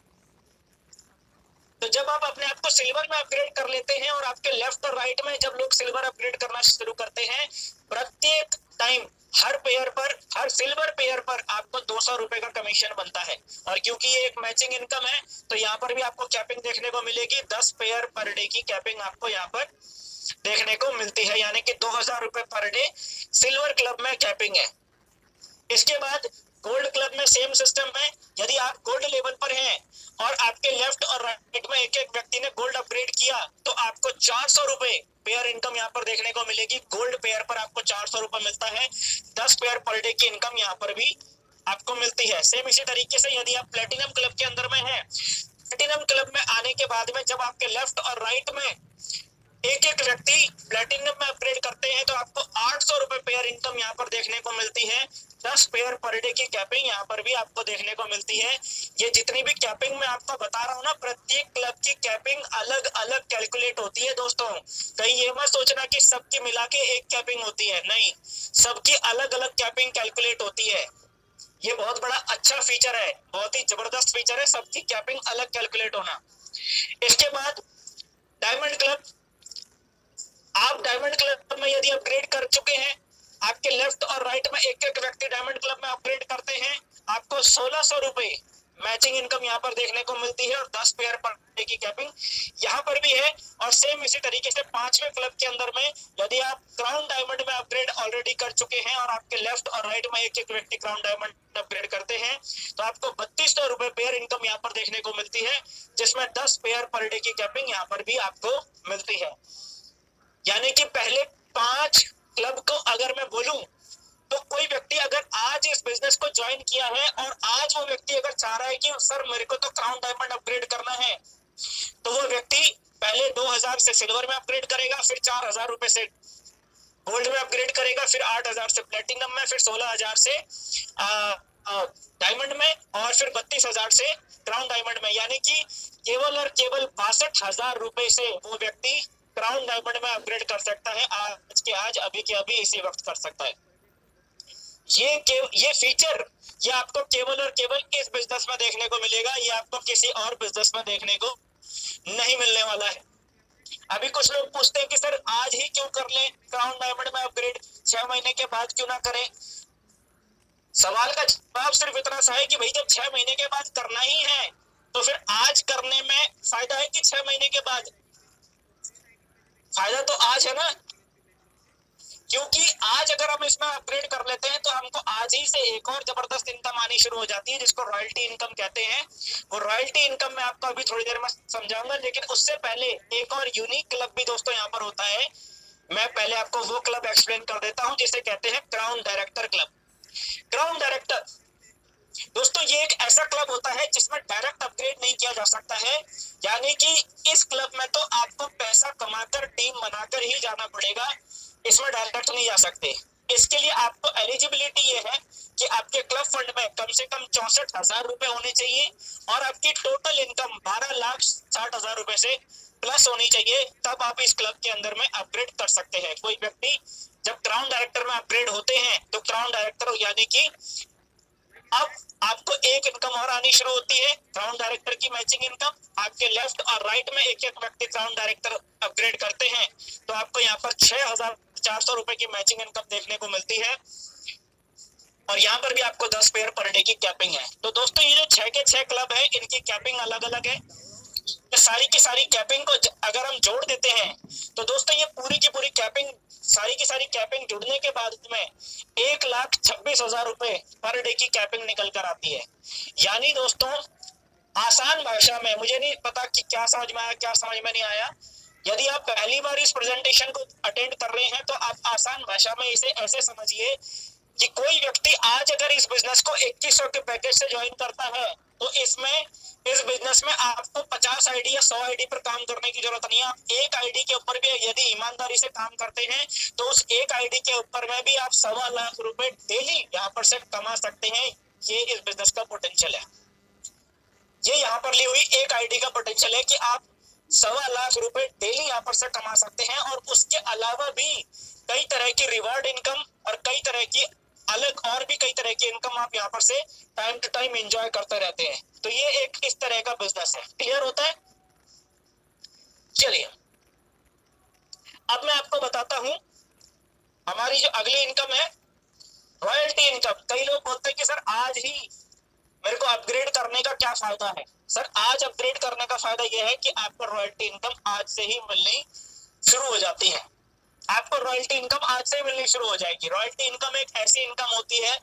तो जब आप अपने आप को सिल्वर में अपग्रेड कर लेते हैं और आपके लेफ्ट और राइट में जब लोग सिल्वर अपग्रेड करना शुरू करते हैं, प्रत्येक टाइम हर पेयर पर, हर सिल्वर पेयर पर आपको 200 रुपए का कमीशन बनता है। और क्योंकि ये एक मैचिंग इनकम है तो यहाँ पर भी आपको कैपिंग देखने को मिलेगी। 10 पेयर पर डे की कैपिंग आपको यहाँ पर देखने को मिलती है, यानी कि 2000 रुपए पर डे सिल्वर क्लब में कैपिंग है। इसके बाद गोल्ड क्लब में सेम सिस्टम है। यदि आप गोल्ड लेवल पर हैं और आपके लेफ्ट और राइट में एक एक व्यक्ति ने गोल्ड अपग्रेड किया तो आपको 400 रुपए पेयर इनकम यहाँ पर देखने को मिलेगी। गोल्ड पेयर पर आपको 400 रुपए मिलता है। 10 पेयर पर डे की इनकम यहाँ पर भी आपको मिलती है। सेम इसी तरीके से यदि आप प्लेटिनम क्लब के अंदर में हैं, प्लेटिनम क्लब में आने के बाद में जब आपके लेफ्ट और राइट में एक एक व्यक्ति प्लेटिनम में अपग्रेड करते हैं तो आपको 800 रुपए पेयर इनकम यहाँ पर देखने को मिलती है। 10 पेयर पर डे की कैपिंग यहाँ पर भी आपको देखने को मिलती है। ये जितनी भी कैपिंग मैं आपको बता रहा हूँ ना, प्रत्येक क्लब की कैपिंग अलग अलग कैलकुलेट होती है दोस्तों। कहीं ये मत सोचना कि सबकी मिला के एक कैपिंग होती है, नहीं, सबकी अलग अलग कैपिंग कैलकुलेट होती है। ये बहुत बड़ा अच्छा फीचर है, बहुत ही जबरदस्त फीचर है, सबकी कैपिंग अलग कैलकुलेट होना। इसके बाद डायमंड क्लब। आप डायमंड क्लब में यदि अपग्रेड कर चुके हैं, आपके लेफ्ट और राइट में एक एक व्यक्ति डायमंड क्लब में अपग्रेड करते हैं, आपको 1600 रुपए मैचिंग इनकम यहाँ पर देखने को मिलती है और 10 पेयर पर डे की कैपिंग यहाँ पर भी है। और सेम इसी तरीके से 5वें क्लब के अंदर में यदि आप क्राउन डायमंड में अपग्रेड ऑलरेडी कर चुके हैं और आपके लेफ्ट और राइट में एक एक व्यक्ति क्राउन डायमंड अपग्रेड करते हैं तो आपको 3200 रुपए पेयर इनकम यहाँ पर देखने को मिलती है, जिसमें 10 पेयर पर डे की कैपिंग यहाँ पर भी आपको मिलती है। यानी कि पहले 5 क्लब को अगर मैं बोलूं तो कोई व्यक्ति अगर आज इस बिजनेस को ज्वाइन किया है और आज वो व्यक्ति अगर चाह रहा है कि सर मेरे को तो क्राउन डायमंड अपग्रेड करना है, तो वो व्यक्ति पहले 2000 से सिल्वर में अपग्रेड करेगा, फिर 4000 रुपए से गोल्ड में अपग्रेड करेगा, फिर 8000 से प्लेटिनम में, फिर 16000 से डायमंड में और फिर 32000 से क्राउन डायमंड में। यानी कि केवल और केवल 62,000 रुपए से वो व्यक्ति क्राउन डायमंड में अपग्रेड कर सकता है। आज के आज, अभी के अभी, इसी वक्त कर सकता है। ये फीचर ये आपको केवल और केवल इस बिजनेस में देखने को मिलेगा, ये आपको किसी और बिजनेस में देखने को नहीं मिलने वाला है। अभी कुछ लोग पूछते हैं कि सर आज ही क्यों कर लें क्राउन डायमंड में अपग्रेड, 6 महीने के बाद क्यों ना करें। सवाल का जवाब सिर्फ इतना सा है कि भाई जब 6 महीने के बाद करना ही है तो फिर आज करने में फायदा है कि 6 महीने के बाद? फायदा तो आज है ना, क्योंकि आज अगर हम इसमें अपग्रेड कर लेते हैं तो हमको आज ही से एक और जबरदस्त इनकम आनी शुरू हो जाती है, जिसको रॉयल्टी इनकम कहते हैं। वो रॉयल्टी इनकम मैं आपको अभी थोड़ी देर में समझाऊंगा, लेकिन उससे पहले एक और यूनिक क्लब भी दोस्तों यहाँ पर होता है। मैं पहले आपको वो क्लब एक्सप्लेन कर देता हूँ जिसे कहते हैं crown director club. Crown director दोस्तों ये एक ऐसा क्लब होता है जिसमें डायरेक्ट अपग्रेड नहीं किया जा सकता है। यानी कि इस क्लब में तो आपको पैसा कमाकर टीम बनाकर ही जाना पड़ेगा, इसमें डायरेक्ट नहीं जा सकते। इसके लिए आपको एलिजिबिलिटी ये है कि आपके क्लब फंड में कम से कम 64,000 रुपए होने चाहिए और आपकी टोटल इनकम 12,60,000 रुपए से प्लस होनी चाहिए, तब आप इस क्लब के अंदर में अपग्रेड कर सकते हैं। कोई व्यक्ति जब क्राउन डायरेक्टर में अपग्रेड होते हैं तो क्राउन डायरेक्टर यानी कि अब आपको एक इनकम और आनी शुरू होती है, क्राउन डायरेक्टर की मैचिंग इनकम। आपके लेफ्ट और राइट में एक एक व्यक्ति क्राउन डायरेक्टर अपग्रेड करते हैं तो आपको यहाँ पर 6,400 रुपए की मैचिंग इनकम देखने को मिलती है और यहाँ पर भी आपको 10 पेयर पर डे की कैपिंग है। तो दोस्तों ये जो 6 के 6 क्लब है, इनकी कैपिंग अलग अलग है। सारी की सारी कैपिंग को अगर हम जोड़ देते हैं तो दोस्तों ये पूरी की पूरी कैपिंग, सारी की सारी कैपिंग जुड़ने के बाद में 1,26,000 रुपए पर डे की कैपिंग निकल कर आती है। यानी दोस्तों आसान भाषा में, मुझे नहीं पता कि क्या समझ में आया क्या समझ में नहीं आया, यदि आप पहली बार इस प्रेजेंटेशन को अटेंड कर रहे हैं तो आप आसान भाषा में इसे ऐसे समझिए कि कोई व्यक्ति आज अगर इस बिजनेस को 2100 के पैकेज से ज्वाइन करता है तो इसमें इस बिजनेस में आपको 50 आईडी या 100 आईडी पर काम करने की जरूरत नहीं है। आप एक आईडी के ऊपर भी यदि ईमानदारी से काम करते हैं तो उस एक आईडी के ऊपर में भी आप 1.25 लाख रुपए डेली यहाँ पर से कमा सकते हैं। ये इस बिजनेस का पोटेंशियल है, ये यहाँ पर ली हुई एक आईडी का पोटेंशियल है कि आप 1.25 लाख रुपए डेली यहाँ पर से कमा सकते हैं। और उसके अलावा भी कई तरह की रिवार्ड इनकम और कई तरह की अलग और भी कई तरह की इनकम आप यहाँ पर से टाइम टू टाइम एंजॉय करते रहते हैं। तो ये एक इस तरह का बिजनेस है। क्लियर होता है? चलिए अब मैं आपको बताता हूं हमारी जो अगली इनकम है, रॉयल्टी इनकम। कई लोग बोलते हैं कि सर आज ही मेरे को अपग्रेड करने का क्या फायदा है? सर आज अपग्रेड करने का फायदा यह है कि आपको रॉयल्टी इनकम आज से ही मिलनी शुरू हो जाती है। आपको रॉयल्टी इनकम आज से मिलनी शुरू हो जाएगी। रॉयल्टी इनकम एक ऐसी इनकम होती है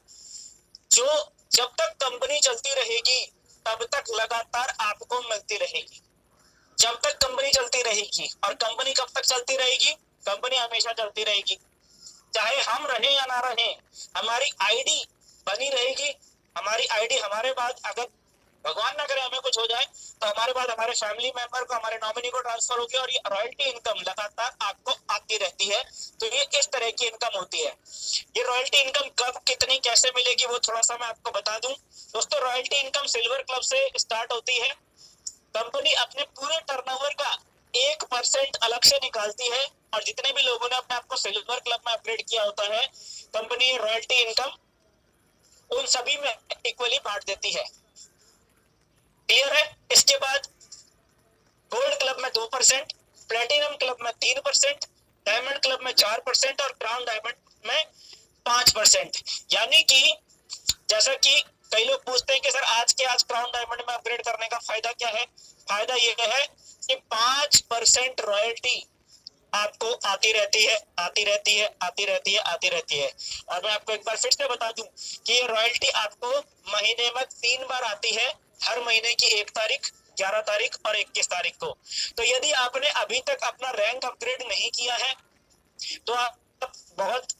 जो जब तक कंपनी चलती रहेगी तब तक लगातार आपको मिलती रहेगी। जब तक कंपनी चलती रहेगी, और कंपनी कब तक चलती रहेगी? कंपनी हमेशा चलती रहेगी, चाहे हम रहे या ना रहे, हमारी आईडी बनी रहेगी। हमारी आईडी हमारे बाद, अगर भगवान ना करे हमें कुछ हो जाए, तो हमारे बाद हमारे फैमिली मेंबर को, हमारे नॉमिनी को ट्रांसफर होगी, और ये रॉयल्टी इनकम लगातार आपको आती रहती है। तो ये इस तरह की इनकम होती है। ये रॉयल्टी इनकम कब, कितनी, कैसे मिलेगी, वो थोड़ा सा मैं आपको बता दूं। दोस्तों, रॉयल्टी इनकम सिल्वर क्लब से स्टार्ट होती है। कंपनी अपने पूरे टर्नओवर का 1% अलग से निकालती है, और जितने भी लोगों ने अपने आप को सिल्वर क्लब में अपग्रेड किया होता है, कंपनी रॉयल्टी इनकम उन सभी में इक्वली बांट देती है। क्लियर है? इसके बाद गोल्ड क्लब में 2%, प्लेटिनम क्लब में 3%, डायमंड क्लब में 4% और क्राउन डायमंड में 5%। यानी कि जैसा कि कई लोग पूछते हैं कि सर आज के आज क्राउन डायमंड में अपग्रेड करने का फायदा क्या है? फायदा यह है कि 5% रॉयल्टी आपको आती रहती है, आती रहती है, आती रहती है, आती रहती है। और मैं आपको एक बार फिर से बता दूं कि ये रॉयल्टी आपको महीने में 3 बार आती है, हर महीने की 1 तारीख, 11 तारीख और 21 तारीख को। तो यदि आपने अभी तक अपना रैंक अपग्रेड नहीं किया है तो आप बहुत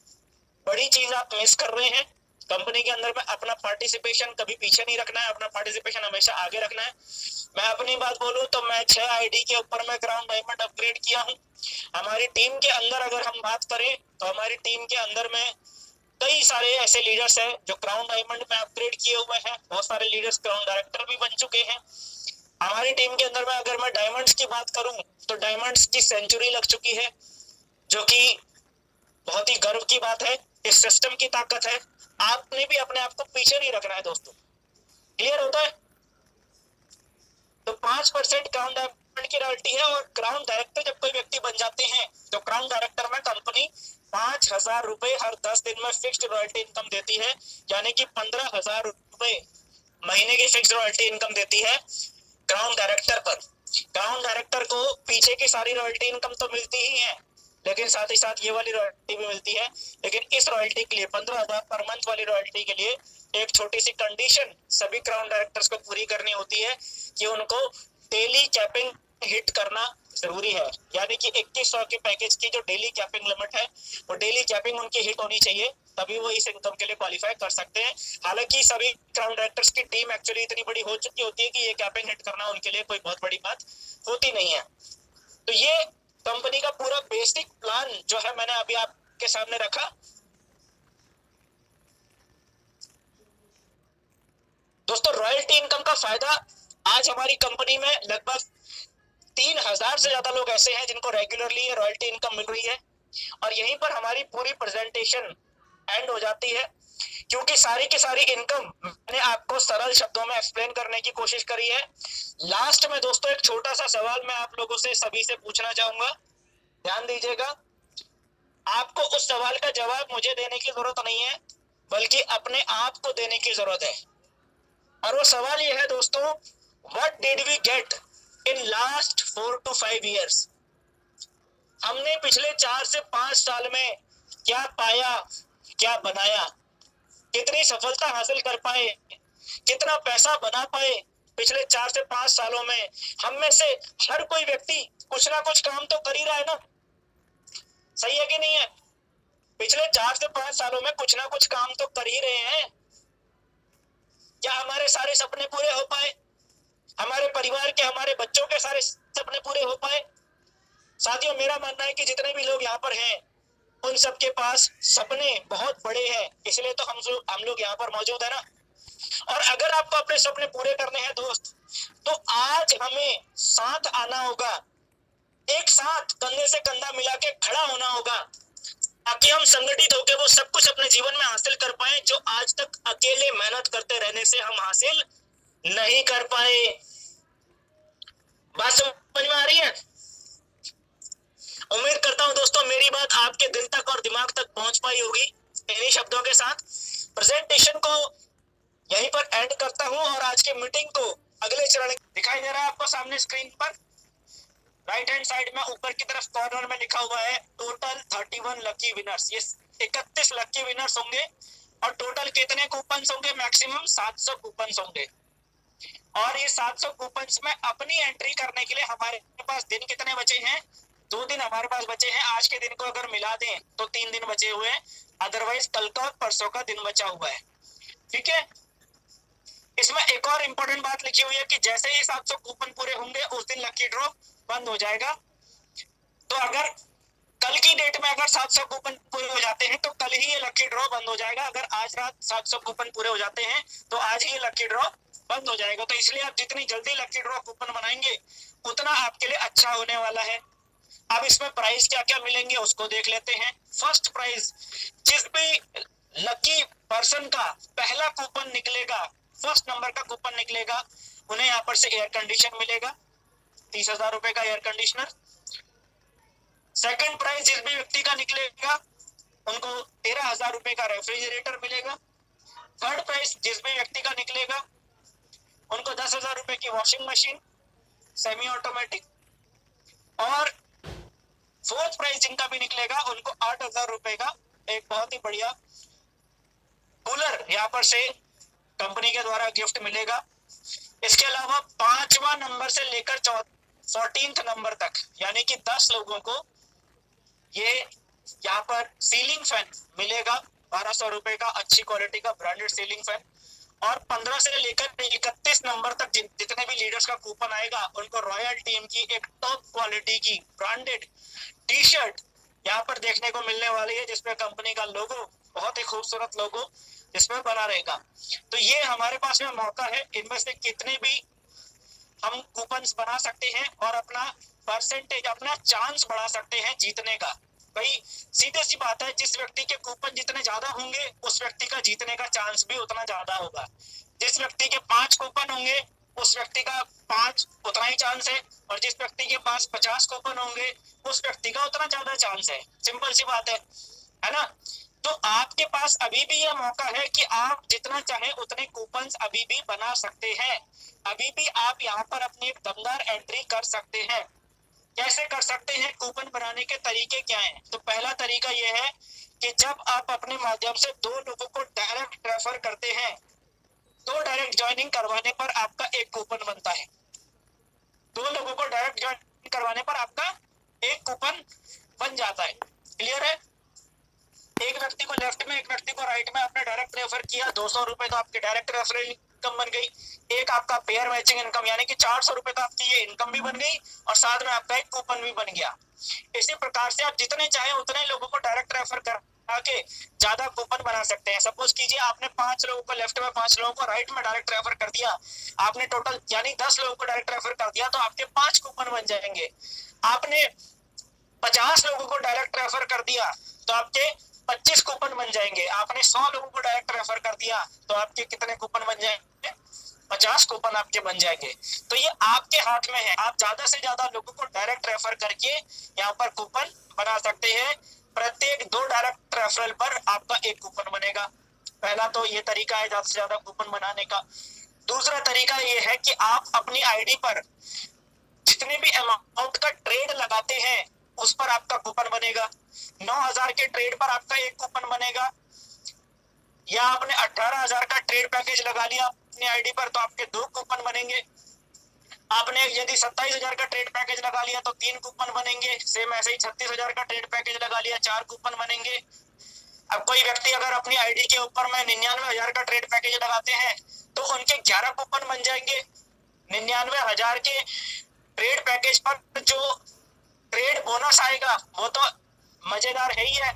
बड़ी चीज आप मिस कर रहे हैं। कंपनी के अंदर में अपना पार्टिसिपेशन कभी पीछे नहीं रखना है, अपना पार्टिसिपेशन हमेशा आगे रखना है। मैं अपनी बात बोलूं तो मैं 6 आईडी के ऊपर में क्राउन डायमंड अपग्रेड किया हूं। हमारी टीम के अंदर अगर हम बात करें तो हमारी टीम के अंदर में कई सारे ऐसे लीडर्स हैं जो क्राउन डायमंड में अपग्रेड किए हुए हैं। बहुत सारे लीडर्स क्राउन डायरेक्टर भी बन चुके हैं। हमारी टीम के अंदर में अगर मैं डायमंड्स की बात करूं तो डायमंड्स की सेंचुरी लग चुकी है, जो कि बहुत ही गर्व की बात है। इस सिस्टम की ताकत है। आपने भी अपने आप को पीछे नहीं रखना है दोस्तों। क्लियर होता है? तो 5% क्राउन डायमंड की रॉयल्टी है, और क्राउन डायरेक्टर जब कोई व्यक्ति बन जाते हैं तो क्राउन डायरेक्टर में कंपनी 5,000 रुपए हर 10 दिन में फिक्स्ड रॉयल्टी इनकम देती है। यानी कि 15,000 रुपए महीने की फिक्स्ड रॉयल्टी इनकम देती है क्राउन डायरेक्टर पर। क्राउन डायरेक्टर को पीछे की सारी रॉयल्टी इनकम तो मिलती ही है, लेकिन साथ ही साथ ये वाली रॉयल्टी भी मिलती है। लेकिन इस रॉयल्टी के लिए, 15,000 पर मंथ वाली रॉयल्टी के लिए, एक छोटी सी कंडीशन सभी क्राउन डायरेक्टर्स को पूरी करनी होती है कि उनको डेली कैपिंग हिट करना जरूरी है। यानी कि 2100 के पैकेज की जो डेली कैपिंग लिमिट है, वो डेली कैपिंग उनकी हिट होनी चाहिए, तभी वो इस इनकम के लिए क्वालिफाई कर सकते हैं। हालांकि सभी क्राउन डायरेक्टर्स की टीम एक्चुअली इतनी बड़ी हो चुकी होती है कि ये कैपिंग हिट करना उनके लिए कोई बहुत बड़ी बात होती नहीं है। तो ये कंपनी का पूरा बेसिक प्लान जो है मैंने अभी आपके सामने रखा। दोस्तों, रॉयल्टी इनकम का फायदा आज हमारी कंपनी में लगभग 3,000 से ज्यादा लोग ऐसे हैं जिनको रेगुलरली ये रॉयल्टी इनकम मिल रही है। और यहीं पर हमारी पूरी प्रेजेंटेशन एंड हो जाती है, क्योंकि सारी की सारी इनकम मैंने आपको सरल शब्दों में एक्सप्लेन करने की कोशिश करी है। लास्ट में दोस्तों एक छोटा सा सवाल मैं आप लोगों से सभी से पूछना चाहूंगा, ध्यान दीजिएगा। आपको उस सवाल का जवाब मुझे देने की जरूरत नहीं है, बल्कि अपने आप को देने की जरूरत है। और वो सवाल ये है दोस्तों, what did we get in last 4 to 5 years? हमने पिछले 4 से 5 साल में क्या पाया, क्या बनाया, कितनी सफलता हासिल कर पाए, कितना पैसा बना पाए पिछले 4 से 5 सालों में। हम में से हर कोई व्यक्ति कुछ ना कुछ काम तो कर ही रहा है ना, सही है कि नहीं है? पिछले 4 से 5 सालों में कुछ ना कुछ काम तो कर ही रहे हैं। क्या हमारे सारे सपने पूरे हो पाए? हमारे परिवार के, हमारे बच्चों के सारे सपने पूरे हो पाए? साथियों, मेरा मानना है कि जितने भी लोग यहाँ पर हैं उन सबके पास सपने बहुत बड़े हैं, इसलिए तो हम लोग यहाँ पर मौजूद है ना। और अगर आपको अपने सपने पूरे करने हैं दोस्त, तो आज हमें साथ आना होगा, एक साथ कंधे से कंधा मिला के खड़ा होना होगा, ताकि हम संगठित होकर वो सब कुछ अपने जीवन में हासिल कर पाए जो आज तक अकेले मेहनत करते रहने से हम हासिल नहीं कर पाए। बात समझ में आ रही है? उम्मीद करता हूं दोस्तों मेरी बात आपके दिल तक और दिमाग तक पहुंच पाई होगी। इन्हीं शब्दों के साथ प्रेजेंटेशन को यहीं पर एंड करता हूं, और आज की मीटिंग को अगले चरण दिखाई दे रहा है आपको सामने स्क्रीन पर। राइट हैंड साइड में ऊपर की तरफ कॉर्नर में लिखा हुआ है टोटल 31 लकी विनर्स। ये 31 लकी विनर्स होंगे और टोटल कितने कूपन्स होंगे? मैक्सिमम 700 कूपन्स होंगे। और ये 700 कूपन्स में अपनी एंट्री करने के लिए हमारे पास दिन कितने बचे हैं? 2 दिन हमारे पास बचे हैं। आज के दिन को अगर मिला दें तो 3 दिन बचे हुए हैं, अदरवाइज कल का और परसों का दिन बचा हुआ है। ठीक है, इसमें एक और इंपॉर्टेंट बात लिखी हुई है कि जैसे ही 700 कूपन पूरे होंगे उस दिन लकी ड्रॉ बंद हो जाएगा। तो अगर कल की डेट में अगर 700 कूपन पूरे हो जाते हैं तो कल ही ये लकी ड्रॉ बंद हो जाएगा। अगर आज रात 700 कूपन पूरे हो जाते हैं तो आज ही लकी ड्रॉ बंद हो जाएगा। तो इसलिए आप जितनी जल्दी लकी ड्रॉ कूपन बनाएंगे उतना आपके लिए अच्छा होने वाला है। अब इसमें प्राइस क्या क्या मिलेंगे उसको देख लेते हैं। फर्स्ट प्राइज, जिस भी लकी पर्सन का पहला कूपन निकलेगा, फर्स्ट नंबर का कूपन निकलेगा, उन्हें यहाँ पर से एयर कंडीशन मिलेगा, 30,000 रुपए का एयर कंडीशनर। सेकंड प्राइज जिस भी व्यक्ति का निकलेगा उनको 13,000 रुपए का रेफ्रिजरेटर मिलेगा। थर्ड प्राइज जिस भी व्यक्ति का निकलेगा उनको 10,000 रुपए की वॉशिंग मशीन सेमी ऑटोमेटिक। और फोर्थ प्राइज जिनका भी निकलेगा उनको 8,000 रुपए का एक बहुत ही बढ़िया कूलर यहाँ पर से कंपनी के द्वारा गिफ्ट मिलेगा। इसके अलावा 5वां नंबर से लेकर 14th नंबर तक यानी कि 10 लोगों को ये यहाँ पर सीलिंग फैन मिलेगा 1200 रुपए का, अच्छी क्वालिटी का ब्रांडेड सीलिंग फैन। और 15 से लेकर 31 नंबर तक जितने भी लीडर्स का कूपन आएगा उनको रॉयल टीम की एक टॉप क्वालिटी की ब्रांडेड टी शर्ट यहाँ पर देखने को मिलने वाली है, जिसमें कंपनी का लोगो, बहुत ही खूबसूरत लोगो इसमें बना रहेगा। तो ये हमारे पास में मौका है, इनमें से कितने भी हम कूपन्स बना सकते हैं और अपना परसेंटेज, अपना चांस बढ़ा सकते हैं जीतने का। भाई सीधे सी बात है, जिस व्यक्ति के कूपन जितने ज्यादा होंगे उस व्यक्ति का जीतने का चांस भी उतना ज्यादा होगा। जिस व्यक्ति के 5 कूपन होंगे उस व्यक्ति का 5 उतना ही चांस है, और जिस व्यक्ति के पास 50 कूपन होंगे उस व्यक्ति का उतना ज्यादा चांस है। सिंपल सी बात है ना। तो आपके पास अभी भी यह मौका है कि आप जितना चाहे उतने कूपन्स अभी भी बना सकते हैं। अभी भी आप यहाँ पर अपनी एक दमदार एंट्री कर सकते हैं। कैसे कर सकते हैं? कूपन बनाने के तरीके क्या हैं? तो पहला तरीका यह है कि जब आप अपने माध्यम से 2 लोगों को डायरेक्ट रेफर करते हैं तो डायरेक्ट ज्वाइनिंग करवाने पर आपका एक कूपन बनता है। 2 लोगों को डायरेक्ट ज्वाइनिंग करवाने पर आपका एक कूपन बन जाता है। क्लियर है? एक व्यक्ति को लेफ्ट में, एक व्यक्ति को राइट में आपने डायरेक्ट रेफर किया, 200 रुपए तो आपके डायरेक्ट रेफरल इनकम बन गई। एक आपका पेयर मैचिंग इनकम यानी कि 400 रुपए तो आपकी ये इनकम भी बन गई और साथ में आपका एक कूपन भी बन गया। इसी प्रकार से आप जितने चाहे उतने लोगों को डायरेक्ट रेफर करा के ज्यादा कूपन बना सकते हैं। सपोज कीजिए आपने 5 लोगों को लेफ्ट में, 5 लोगों को राइट में डायरेक्ट रेफर कर दिया, आपने टोटल यानी 10 लोगों को डायरेक्ट रेफर कर दिया तो आपके 5 कूपन बन जाएंगे। आपने 50 लोगों को डायरेक्ट रेफर कर दिया तो आपके 25 कूपन बन जाएंगे। आपने 100 लोगों को डायरेक्ट रेफर कर दिया तो आपके कितने कूपन बन जाएंगे? 50 कूपन आपके बन जाएंगे। तो ये आपके हाथ में है, आप ज्यादा से ज्यादा लोगों को डायरेक्ट रेफर करके यहाँ पर कूपन बना सकते हैं। प्रत्येक 2 डायरेक्ट रेफरल पर आपका एक कूपन बनेगा। पहला तो ये तरीका है ज्यादा से ज्यादा कूपन बनाने का। दूसरा तरीका ये है कि आप अपनी आईडी पर जितने भी अमाउंट का ट्रेड लगाते हैं उस पर आपका कूपन बनेगा। 9,000 के ट्रेड पर आपका एक कूपन बनेगा, या आपने 18,000 का ट्रेड पैकेज लगा लिया अपनी आईडी पर तो आपके 2 कूपन बनेंगे। आपने यदि 27,000 का ट्रेड पैकेज लगा लिया तो 3 कूपन बनेंगे। सेम ऐसे ही 36,000 का ट्रेड पैकेज लगा लिया, 4 कूपन बनेंगे। अब कोई व्यक्ति अगर अपनी आईडी के ऊपर में 99,000 का ट्रेड पैकेज लगाते हैं तो उनके 11 कूपन बन जाएंगे। 99,000 के ट्रेड पैकेज पर जो ट्रेड बोनस आएगा वो तो मजेदार है ही है।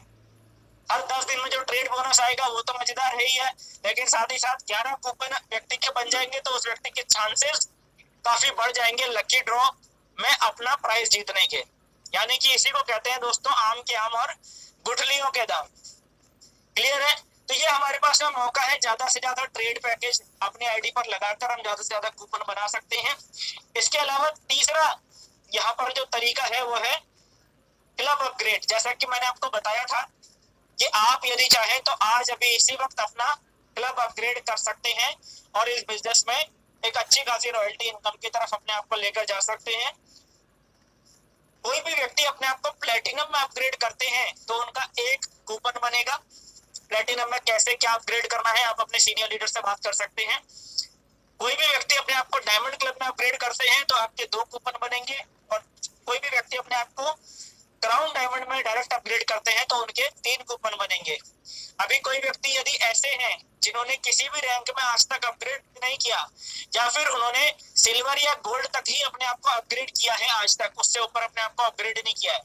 हर 10 दिन में जो ट्रेड बोनस आएगा वो तो मजेदार है ही है, लेकिन साथ ही साथ 11 कूपन व्यक्ति के बन जाएंगे तो उस व्यक्ति के चांसेस काफी बढ़ जाएंगे लकी ड्रॉ में अपना प्राइज जीतने के। यानी कि इसी को कहते हैं दोस्तों आम के आम और गुठलियों के दाम। क्लियर है? तो ये हमारे पास में मौका है, ज्यादा से ज्यादा ट्रेड पैकेज अपनी आईडी पर लगाकर हम ज्यादा से ज्यादा कूपन बना सकते हैं। इसके अलावा तीसरा यहाँ पर जो तरीका है वो है क्लब अपग्रेड। जैसा कि मैंने आपको बताया था कि आप यदि चाहें तो आज अभी इसी वक्त अपना क्लब अपग्रेड कर सकते हैं और इस बिजनेस में एक अच्छी खासी रॉयल्टी इनकम की तरफ अपने आप को लेकर जा सकते हैं। कोई भी व्यक्ति अपने आप को प्लेटिनम में अपग्रेड करते हैं तो उनका एक कूपन बनेगा। प्लेटिनम में कैसे क्या अपग्रेड करना है आप अपने सीनियर लीडर से बात कर सकते हैं। कोई भी व्यक्ति अपने आप को डायमंड क्लब में अपग्रेड करते हैं तो आपके 2 कूपन बनेंगे, और कोई भी व्यक्ति अपने आप को क्राउन डायमंड में डायरेक्ट अपग्रेड करते हैं तो उनके 3 कूपन बनेंगे। अभी कोई व्यक्ति यदि ऐसे हैं जिन्होंने किसी भी रैंक में आज तक अपग्रेड नहीं किया, या फिर उन्होंने सिल्वर या गोल्ड तक ही अपने आप को अपग्रेड किया है आज तक, उससे ऊपर अपने आप को अपग्रेड नहीं किया है,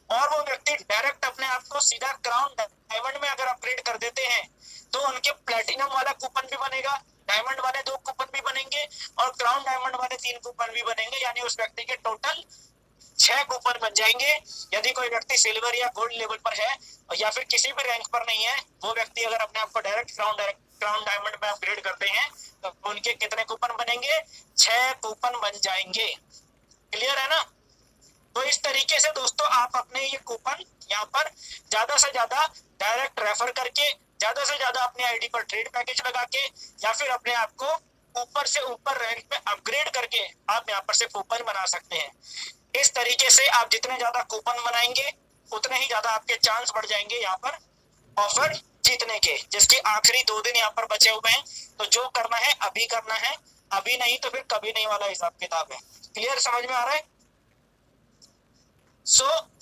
और वो व्यक्ति डायरेक्ट अपने आप को सीधा क्राउन डायमंड में अगर अपग्रेड कर देते हैं तो उनके प्लेटिनम वाला कूपन भी बनेगा, डायमंड वाले 2 कूपन भी बनेंगे, और क्राउन डायमंड वाले 3 कूपन भी बनेंगे। यानी उस व्यक्ति के टोटल 6 कूपन बन जाएंगे। यदि कोई व्यक्ति सिल्वर या गोल्ड लेवल पर है या फिर किसी भी रैंक पर नहीं है, वो व्यक्ति अगर अपने आप को डायरेक्ट क्राउन डायमंड में अपग्रेड करते हैं तो उनके कितने कूपन बनेंगे? 6 कूपन बन जाएंगे। क्लियर है ना? तो इस तरीके से दोस्तों आप अपने ये कूपन यहाँ पर ज्यादा से ज्यादा डायरेक्ट रेफर करके, ज्यादा से ज्यादा अपने आईडी पर ट्रेड पैकेज लगा के, या फिर अपने आप को ऊपर से ऊपर रैंक में अपग्रेड करके आप यहाँ पर से कूपन बना सकते हैं। इस तरीके से आप जितने ज्यादा कूपन बनाएंगे उतने ही ज्यादा आपके चांस बढ़ जाएंगे यहाँ पर ऑफर जीतने के, जिसके आखिरी 2 दिन यहाँ पर बचे हुए हैं। तो जो करना है अभी करना है, अभी नहीं तो फिर कभी नहीं वाला हिसाब किताब है। क्लियर, समझ में आ रहा है?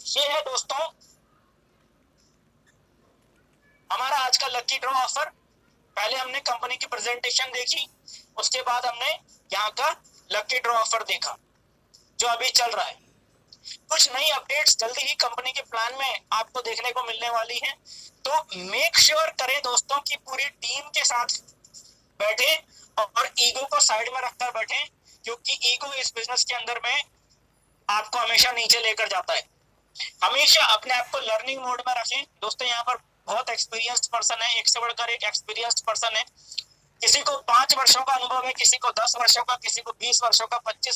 ये है दोस्तों हमारा आज का लकी ड्रॉ ऑफर। पहले हमने कंपनी की प्रेजेंटेशन देखी, उसके बाद हमने यहाँ का लकी ड्रॉ ऑफर देखा जो अभी चल रहा है। कुछ नई अपडेट्स जल्दी ही कंपनी के प्लान में आपको देखने को मिलने वाली है, तो मेक श्योर करें दोस्तों कि पूरी टीम के साथ बैठे और ईगो को साइड में रखकर बैठे, क्योंकि ईगो इस बिजनेस के अंदर में आपको हमेशा नीचे लेकर जाता है। हमेशा अपने आप को लर्निंग मोड में रखें दोस्तों। यहाँ पर बहुत एक्सपीरियंस्ड पर्सन है, एक से बढ़कर एक एक्सपीरियंस्ड पर्सन है। किसी को 5 वर्षों का अनुभव है, किसी को 10 वर्षों का, किसी को 20 वर्षों का, 25